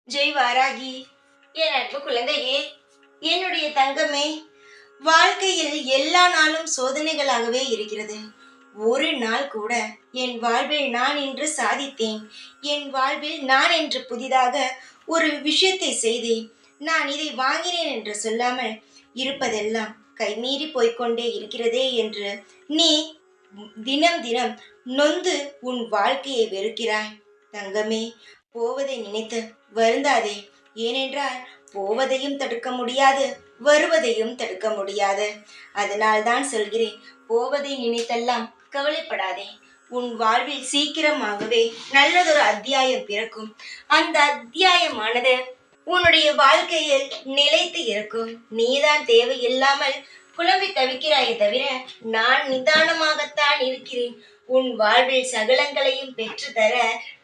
ஜெய் வாராகி, என் அன்பு குழந்தையே, என்னுடைய தங்கமே, வாழ்க்கையில் எல்லா நாளும் சோதனைகளாகவே இருக்கிறது. ஒரு நாள் கூட என் வாழ்வில் நான் என்று சாதித்தேன், என் வாழ்வில் நான் என்று புதிதாக ஒரு விஷயத்தை செய்தேன், நான் இதை வாங்கினேன் என்று சொல்லாமல் இருப்பதெல்லாம் கைமீறி போய்க்கொண்டே இருக்கிறதே என்று நீ தினம் தினம் நொந்து உன் வாழ்க்கையை வெறுக்கிறாய். தங்கமே, போவதை நினைத்து வருந்தாதே. ஏனென்றால் போவதையும் தடுக்க முடியாது, வருவதையும் தடுக்க முடியாது. அதனால்தான் சொல்கிறேன், போவதை நினைத்தெல்லாம் கவலைப்படாதே. உன் வாழ்வில் சீக்கிரமாகவே நல்லதொரு அத்தியாயம் பிறக்கும். அந்த அத்தியாயமானது உன்னுடைய வாழ்க்கையில் நிலைத்து இருக்கும். நீதான் தேவையில்லாமல் புலம்பி தவிக்கிறாயே தவிர, நான் நிதானமாகத்தான் இருக்கிறேன். உன் வாழ்வில் சகலங்களையும் பெற்று தர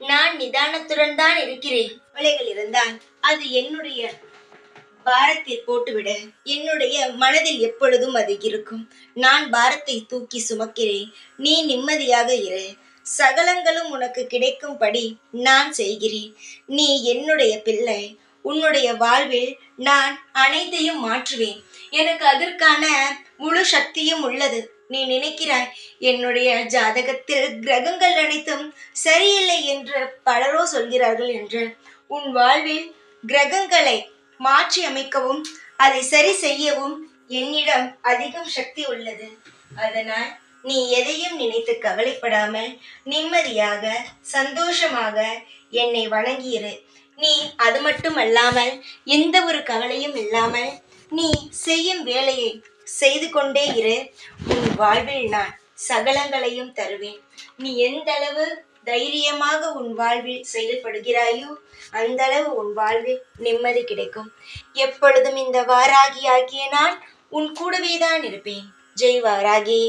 நான் நிதானத்துடன் தான் இருக்கிறேன். கவலைகள் இருந்தால் அது என்னுடைய பாரத்தில் போட்டுவிடு. என்னுடைய மனதில் எப்பொழுதும் அது இருக்கும். நான் பாரத்தை தூக்கி சுமக்கிறேன். நீ நிம்மதியாக இரு. சகலங்களும் உனக்கு கிடைக்கும்படி நான் செய்கிறேன். நீ என்னுடைய பிள்ளை. உன்னுடைய வாழ்வில் நான் அனைத்தையும் மாற்றுவேன். எனக்கு அதற்கான முழு சக்தியும் உள்ளது. நீ நினைக்கிறாய், என்னுடைய ஜாதகத்தில் கிரகங்கள் அனைத்தும் சரியில்லை என்று பலரோ சொல்கிறார்கள் என்று. உன் வாழ்வில் கிரகங்களை மாற்றி அமைக்கவும் அதை சரி செய்யவும் என்னிடம் அதிகம் சக்தி உள்ளது. அதனால் நீ எதையும் நினைத்து கவலைப்படாமல் நிம்மதியாக சந்தோஷமாக என்னை வணங்கியிரு. நீ அது மட்டும் அல்லாமல் எந்த ஒரு கவலையும் இல்லாமல் நீ செய்யும் வேலையை செய்து கொண்டே இரு. உன் வாழ்வில் நான் சகலங்களையும் தருவேன். நீ எந்த அளவு தைரியமாக உன் வாழ்வில் செயல்படுகிறாயோ அந்த அளவு உன் வாழ்வில் நிம்மதி கிடைக்கும். எப்பொழுதும் இந்த வாராகி ஆகிய நான் உன் கூடவே தான் இருப்பேன். ஜெய் வாராகி.